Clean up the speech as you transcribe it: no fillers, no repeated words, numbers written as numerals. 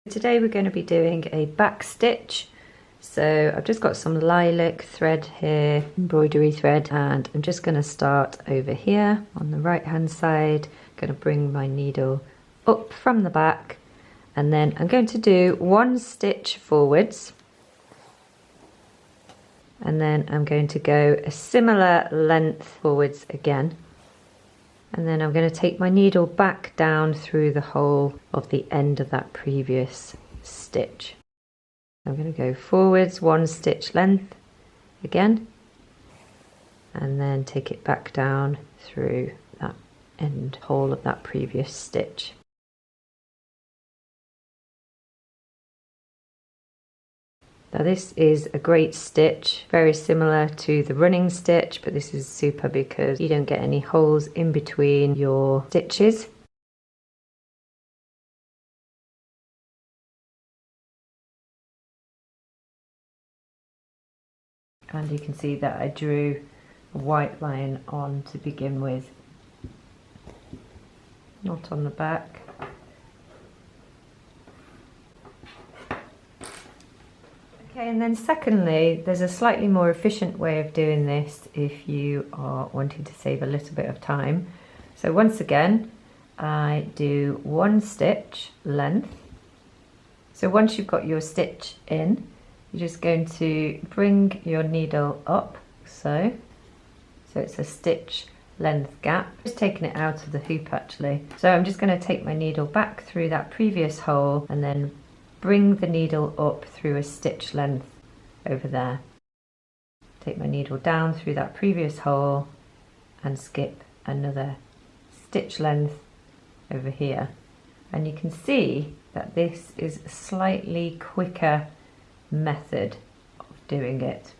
Today we're going to be doing a back stitch. So I've just got some lilac thread here, embroidery thread, and I'm just going to start over here on the right hand side. I'm going to bring my needle up from the back, and then I'm going to do one stitch forwards, and then I'm going to go a similar length forwards again. And then I'm going to take my needle back down through the hole of the end of that previous stitch. I'm going to go forwards one stitch length again, and then take it back down through that end hole of that previous stitch. Now this is a great stitch, very similar to the running stitch, but this is super because you don't get any holes in between your stitches. And you can see that I drew a white line on to begin with, not on the back. Okay, and then secondly, there's a slightly more efficient way of doing this if you are wanting to save a little bit of time. So once again, I do one stitch length. So once you've got your stitch in, you're just going to bring your needle up, so it's a stitch length gap. Just taking it out of the hoop actually. So I'm just going to take my needle back through that previous hole and then bring the needle up through a stitch length over there. Take my needle down through that previous hole and skip another stitch length over here. And you can see that this is a slightly quicker method of doing it.